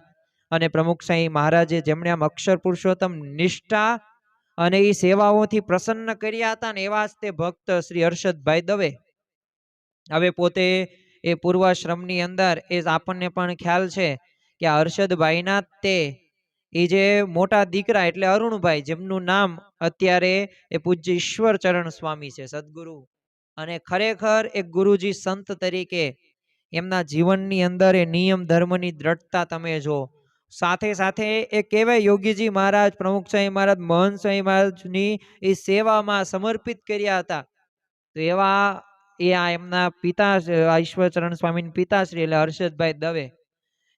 અને પ્રમુખ સાંઈ મહારાજે જેમણે આમ અક્ષર પુરુષોત્તમ નિષ્ઠા અને એ સેવાઓથી પ્રસન્ન કર્યા હતા ને એવા જ તે ભક્ત શ્રી હર્ષદભાઈ દવે. હવે પોતે એ પૂર્વાશ્રમની અંદર એ આપણને પણ ખ્યાલ છે કે હર્ષદભાઈના તે એ જે મોટા દીકરા એટલે અરુણભાઈ, જેમનું નામ અત્યારે એ પૂજ્ય ઈશ્વરચરણ સ્વામી છે, સદગુરુ. અને ખરેખર એક ગુરુજી સંત તરીકે એમના જીવનની અંદર એ નિયમ ધર્મની દ્રઢતા તમે જો. સાથે સાથે એ કહેવાય યોગીજી મહારાજ, પ્રમુખ સ્વામી મહારાજ, મહંત સ્વામી મહારાજની એ સેવામાં સમર્પિત કર્યા હતા. તો એવા એ આ એમના પિતા ઈશ્વરચરણ સ્વામીના પિતાશ્રી એટલે હર્ષદભાઈ દવે.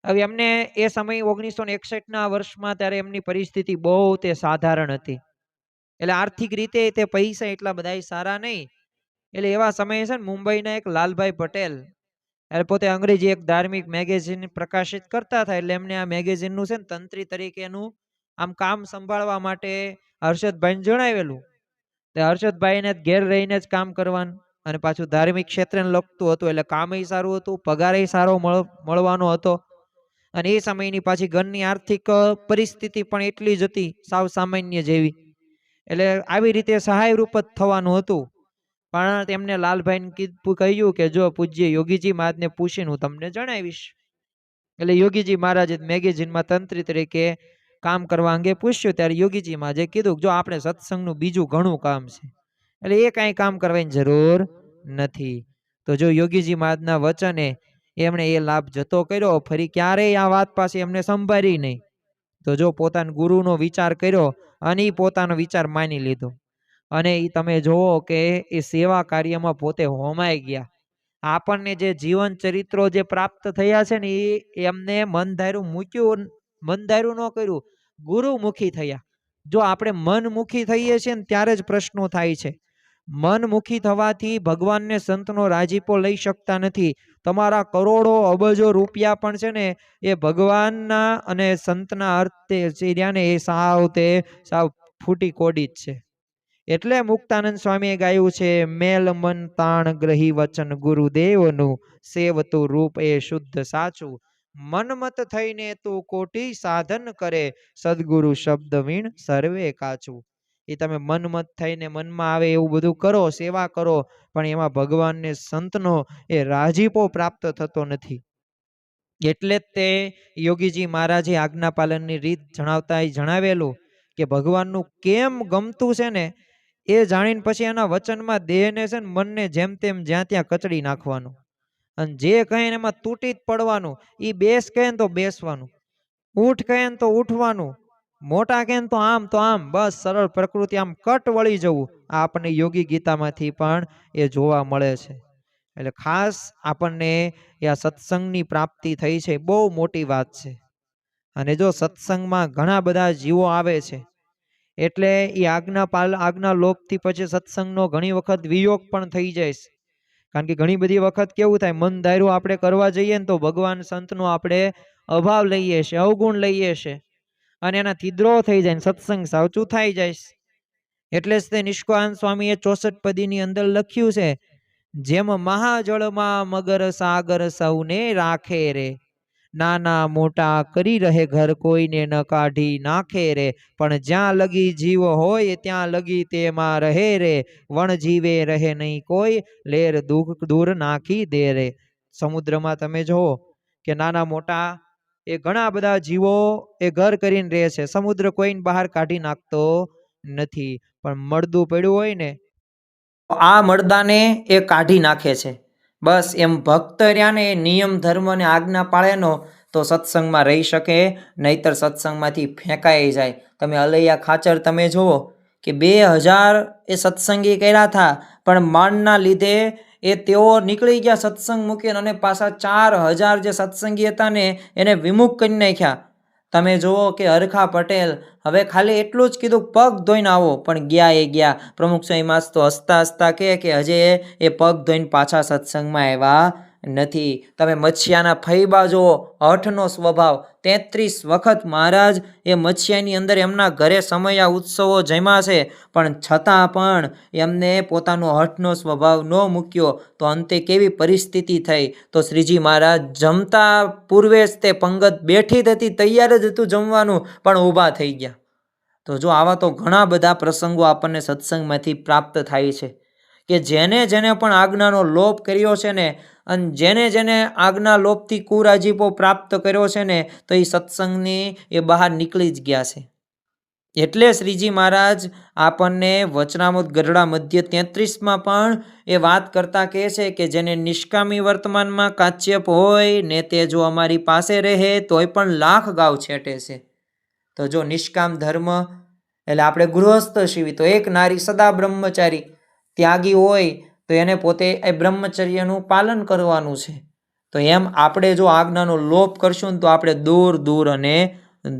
હવે એમને એ સમય 1961ના વર્ષમાં ત્યારે એમની પરિસ્થિતિ બહુ તે સાધારણ હતી. એટલે આર્થિક રીતે તે પૈસા એટલા બધા સારા નહીં. એટલે એવા સમયે છે ને મુંબઈના એક લાલભાઈ પટેલ એટલે પોતે અંગ્રેજી એક ધાર્મિક મેગેઝિન પ્રકાશિત કરતા હતા. એટલે એમને આ મેગેઝિનનું છે ને તંત્રી તરીકેનું આમ કામ સંભાળવા માટે હર્ષદભાઈને જણાવેલું. તે હર્ષદભાઈને ઘેર રહીને જ કામ કરવાનું અને પાછું ધાર્મિક ક્ષેત્રને લગતું હતું. એટલે કામય સારું હતું, પગારય સારો મળવાનો હતો. અને એ સમયની પાછી ઘરની આર્થિક પરિસ્થિતિ પણ એટલી જ હતી, સાવ સામાન્ય જેવી. એટલે આવી રીતે સહાયરૂપ જ થવાનું હતું. પણ તેમને લાલભાઈને કહ્યું કે જો પૂજ્ય યોગીજી મહારાજને પૂછીને હું તમને જણાવીશ. એટલે યોગીજી મહારાજે મેગેઝિનમાં તંત્રી તરીકે કામ કરવા અંગે પૂછ્યું. ત્યારે યોગીજી મહારાજે કીધું જો આપણે સત્સંગનું બીજું ઘણું કામ છે, એટલે એ કાંઈ કામ કરવાની જરૂર નથી. તો જો યોગીજી મહારાજના વચને એમણે એ લાભ જતો કર્યો, ફરી ક્યારેય આ વાત પાસે એમને સંભાળી નહીં. તો જો પોતાના ગુરુનો વિચાર કર્યો અને એ પોતાનો વિચાર માની લીધો. અને એ તમે જોવો કે એ સેવા કાર્યમાં પોતે હોમાઈ ગયા. આપણને જે જીવન ચરિત્રો જે પ્રાપ્ત થયા છે ને એ એમને મન ધાર્યું મૂક્યું, મન ધાર્યું ન કર્યું, ગુરુમુખી થયા. જો આપણે મનમુખી થઈએ છીએ ને ત્યારે જ પ્રશ્નો થાય છે. મનમુખી થવાથી ભગવાનને સંતનો રાજીપો લઈ શકતા નથી. તમારા કરોડો અબજો રૂપિયા પણ છે ને એ ભગવાનના અને સંતના અર્થે એ સાવ ફૂટી કોડી જ છે. એટલે મુક્તાનંદ સ્વામીએ ગાયું છે, મેલ મન તાણ ગ્રહી વચન ગુરુદેવનું, સેવતું રૂપ એ શુદ્ધ સાચું, મનમત થઈને તું કોટી સાધન કરે, સદગુરુ શબ્દ વીણ સર્વે કાચું. એ તમે મનમત થઈને મનમાં આવે એવું બધું કરો, સેવા કરો, પણ એમાં ભગવાનને સંતનો એ રાજીપો પ્રાપ્ત થતો નથી. એટલે જ તે યોગીજી મહારાજે આજ્ઞા પાલનની રીત જણાવતા જણાવેલું કે ભગવાનનું કેમ ગમતું છે ને એ જાણીને પછી એના વચનમાં દેહને છે ને મનને જેમ તેમ જ્યાં ત્યાં કચડી નાખવાનું. અને જે કહે ને એમાં તૂટી જ પડવાનું. એ બેસ કહે ને તો બેસવાનું, ઉઠ કહે ને તો ઉઠવાનું, મોટા કહે ને તો આમ, બસ સરળ પ્રકૃતિ આમ કટ વળી જવું. આ આપણને યોગી ગીતામાંથી પણ એ જોવા મળે છે. એટલે ખાસ આપણને આ સત્સંગની પ્રાપ્તિ થઈ છે, બહુ મોટી વાત છે. અને જો સત્સંગમાં ઘણા બધા જીવો આવે છે એટલે એ આજ્ઞા લોપથી પછી સત્સંગનો ઘણી વખત વિયોગ પણ થઈ જાય છે. કારણ કે ઘણી બધી વખત કેવું થાય, મન ધાર્યું આપણે કરવા જઈએ ને તો ભગવાન સંતનો આપણે અભાવ લઈએ છે, અવગુણ લઈએ છે અને એનાથી દ્રોહ થઈ જાય, સત્સંગ સાચું થઈ જાય. એટલે જ તે નિષ્કાંત સ્વામીએ 64 પદીની અંદર લખ્યું છે, જેમ મહાજળમાં મગર સાગર સૌને રાખે રે, નાના મોટા કરી રહે ઘર કોઈને ન કાઢી નાખે રે, પણ જ્યાં લગી જીવ હોય ત્યાં લગી તેમાં રહે રે, વણ જીવે રહે નહીં કોઈ, લેર દુઃખ દૂર નાખી દે રે. સમુદ્રમાં તમે જુઓ કે નાના મોટા એ ઘણા બધા જીવો એ ઘર કરીને રહે છે, સમુદ્ર કોઈને બહાર કાઢી નાખતો નથી. પણ મળદું પડ્યું હોય ને આ મળદાને એ કાઢી નાખે છે. બસ એમ ભક્ત રહ્યા ને એ નિયમ ધર્મ ને આજ્ઞા પાળેનો તો સત્સંગમાં રહી શકે, નહીતર સત્સંગમાંથી ફેંકાઈ જાય. તમે અલૈયા ખાચર તમે જુઓ કે 2000 એ સત્સંગી કર્યા હતા, પણ માનના લીધે એ તેઓ નીકળી ગયા સત્સંગ મૂકીને અને પાછા 4000 જે સત્સંગી હતા ને એને વિમુખ કરી નાખ્યા. તમે જુઓ કે હરખા પટેલ હવે ખાલી એટલું જ કીધું પગ ધોઈને આવો, પણ ગયા. પ્રમુખ સ્વામી માસ તો હસતા હસતા કે હજે એ પગ ધોઈને પાછા સત્સંગમાં આવ્યા નથી. તમે મચ્છિયાના ફૈબા જુઓ, હઠનો સ્વભાવ. 33 વખત મહારાજ એ મચ્છિયાની અંદર એમના ઘરે સમયા ઉત્સવો જમ્યા છે, પણ છતાં પણ એમને પોતાનો હઠનો સ્વભાવ ન મૂક્યો. તો અંતે કેવી પરિસ્થિતિ થઈ? તો શ્રીજી મહારાજ જમતા પૂર્વે જ તે પંગત બેઠી જ હતી, તૈયાર જ હતું જમવાનું, પણ ઊભા થઈ ગયા. તો જો આવા તો ઘણા બધા પ્રસંગો આપણને સત્સંગમાંથી પ્રાપ્ત થાય છે કે જેને પણ આજ્ઞાનો લોપ કર્યો છે ને, અને જેને આજ્ઞા લોપથી કુરાજીપો પ્રાપ્ત કર્યો છે ને, તો એ સત્સંગની એ બહાર નીકળી જ ગયા છે. એટલે શ્રીજી મહારાજ આપણને વચનામૃત ગરડા મધ્ય 33માં પણ એ વાત કરતા કહે છે કે જેને નિષ્કામી વર્તમાનમાં કાચ્યપ હોય ને તે જો અમારી પાસે રહે તોય પણ લાખ ગાવ છેટે છે. તો જો નિષ્કામ ધર્મ એટલે આપણે ગૃહસ્થ છીએ તો એક નારી સદા બ્રહ્મચારી ત્યાગી હોય તો એને પોતે એ બ્રહ્મચર્યનું પાલન કરવાનું છે. તો એમ આપણે જો આજ્ઞાનો લોપ કરશું તો આપણે દૂર અને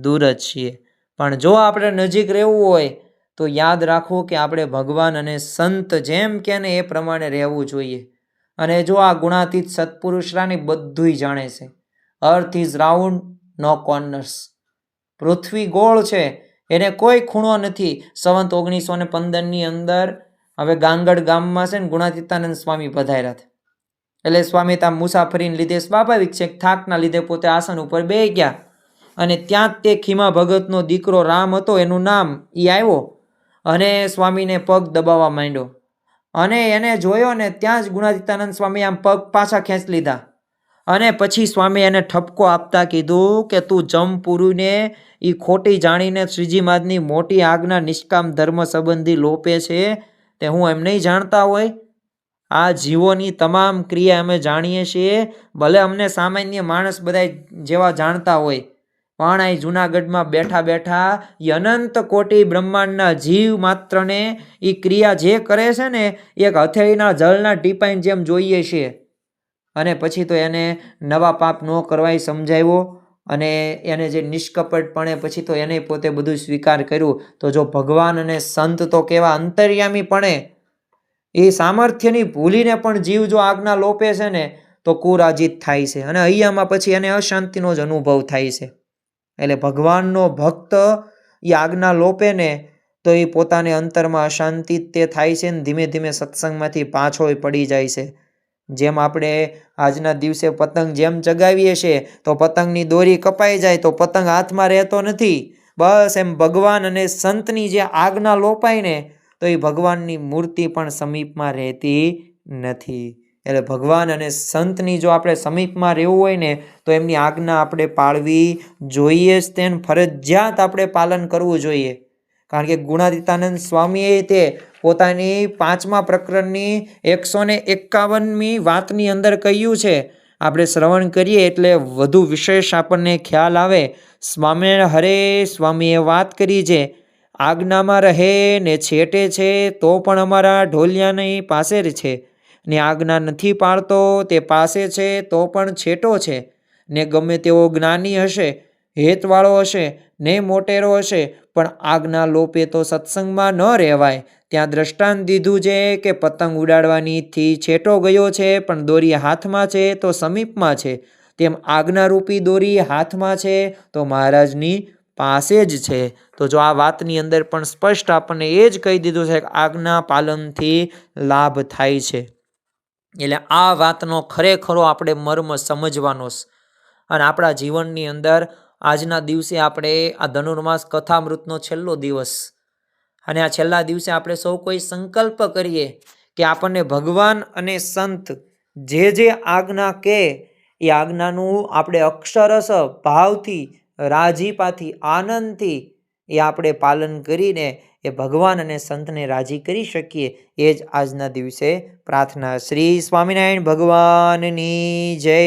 દૂર જ છીએ. પણ જો આપણે નજીક રહેવું હોય તો યાદ રાખવું કે આપણે ભગવાન અને સંત જેમ કે ને એ પ્રમાણે રહેવું જોઈએ. અને જો આ ગુણાતીત સત્પુરુષરાની બધુંય જાણે છે. Earth is round, no corners. પૃથ્વી ગોળ છે, એને કોઈ ખૂણો નથી. સંવત 1915ની અંદર હવે ગાંગડ ગામમાં છે ને ગુણાતીતાનંદ સ્વામી પધાર્યા હતા. એટલે સ્વામી ત્યાં મુસાફરીને લીધે સ્વાભાવિક છે, થાકના લીધે પોતે આસન ઉપર બેસી ગયા. અને ત્યાં જ તે ખીમા ભગતનો દીકરો રામ હતો, એનું નામ એ આવ્યો અને સ્વામીને પગ દબાવવા માંડ્યો. અને એને જોયો ને ત્યાં જ ગુણાતીતાનંદ સ્વામી આમ પગ પાછા ખેંચી લીધા. અને પછી સ્વામી એને ઠપકો આપતા કીધું કે તું જમ પૂરીને એ ખોટી જાણીને શ્રીજી મહારાજની મોટી આજ્ઞા નિષ્કામ ધર્મ સંબંધી લોપે છે તે હું એમ નહીં જાણતા હોય. આ જીવોની તમામ ક્રિયા અમે જાણીએ છીએ, ભલે અમને સામાન્ય માણસ બધા જેવા જાણતા હોય, પણ અહીં જુનાગઢમાં બેઠા બેઠા એ અનંત કોટી બ્રહ્માંડના જીવ માત્રને એ ક્રિયા જે કરે છે ને એક હથેળીના જળના ટીપાઈન જેમ જોઈએ છીએ. અને પછી તો એને નવા પાપ ન કરવાય સમજાવ્યો અને એને જે નિષ્કપટપણે પછી તો એને પોતે બધું સ્વીકાર કર્યું. તો જો ભગવાન અને સંત તો કેવા અંતર્યામીપણે એ સામર્થ્યની ભૂલીને પણ જીવ જો આજ્ઞા લોપે છે ને તો કુરાજીત થાય છે અને અહીંયામાં પછી એને અશાંતિનો જ અનુભવ થાય છે. એટલે ભગવાનનો ભક્ત એ આજ્ઞા લોપે ને તો એ પોતાને અંતરમાં અશાંતિ તે થાય છે ને ધીમે ધીમે સત્સંગમાંથી પાછો પડી જાય છે. જેમ આપણે આજના દિવસે પતંગ જેમ ચગાવીએ છીએ તો પતંગની દોરી કપાઈ જાય તો પતંગ હાથમાં રહેતો નથી. બસ એમ ભગવાન અને સંતની જે આજ્ઞા લોપાય ને તો એ ભગવાનની મૂર્તિ પણ સમીપમાં રહેતી નથી. એટલે ભગવાન અને સંતની જો આપણે સમીપમાં રહેવું હોય ને તો એમની આજ્ઞા આપણે પાળવી જોઈએ જ, તેને ફરજિયાત આપણે પાલન કરવું જોઈએ. કારણ કે ગુણાતીતાનંદ સ્વામીએ તે પોતાની 5મા પ્રકરણની 151મી વાતની અંદર કહ્યું છે. આપણે શ્રવણ કરીએ એટલે વધુ વિશેષ આપણને ખ્યાલ આવે. સ્વામિનારાયણ હરે સ્વામીએ વાત કરી છે, આજ્ઞામાં રહે ને છેટે છે તો પણ અમારા ઢોલિયાની પાસે જ છે, ને આજ્ઞા નથી પાળતો તે પાસે છે તો પણ છેટો છે. ને ગમે તેવો જ્ઞાની હશે, હેતવાળો હશે ને મોટેરો હશે, પણ આજ્ઞા લોપે તો સત્સંગમાં ન રહેવાય. ત્યાં દ્રષ્ટાંત દીધું છે કે પતંગ ઉડાડવાનીથી છેટો ગયો છે પણ દોરી હાથમાં છે તો સમીપમાં છે. તેમ આજ્ઞારૂપી દોરી હાથમાં છે તો મહારાજની પાસે જ છે. તો જો આ વાતની અંદર પણ સ્પષ્ટ આપણને એ જ કહી દીધું છે કે આજ્ઞા પાલનથી લાભ થાય છે. એટલે આ વાતનો ખરેખરો આપણે મર્મ સમજવાનો છે. અને આપણા જીવનની અંદર આજના દિવસે આપણે આ ધનુર્માસ કથામૃતનો છેલ્લો દિવસ, અને આ છેલ્લા દિવસે આપણે સૌ કોઈ સંકલ્પ કરીએ કે આપણને ભગવાન અને સંત જે જે આજ્ઞા કહે એ આજ્ઞાનું આપણે અક્ષરશ ભાવથી, રાજીપાથી, આનંદથી એ આપણે પાલન કરીને એ ભગવાન અને સંતને રાજી કરી શકીએ. એ જ આજના દિવસે પ્રાર્થના. શ્રી સ્વામિનારાયણ ભગવાનની જય.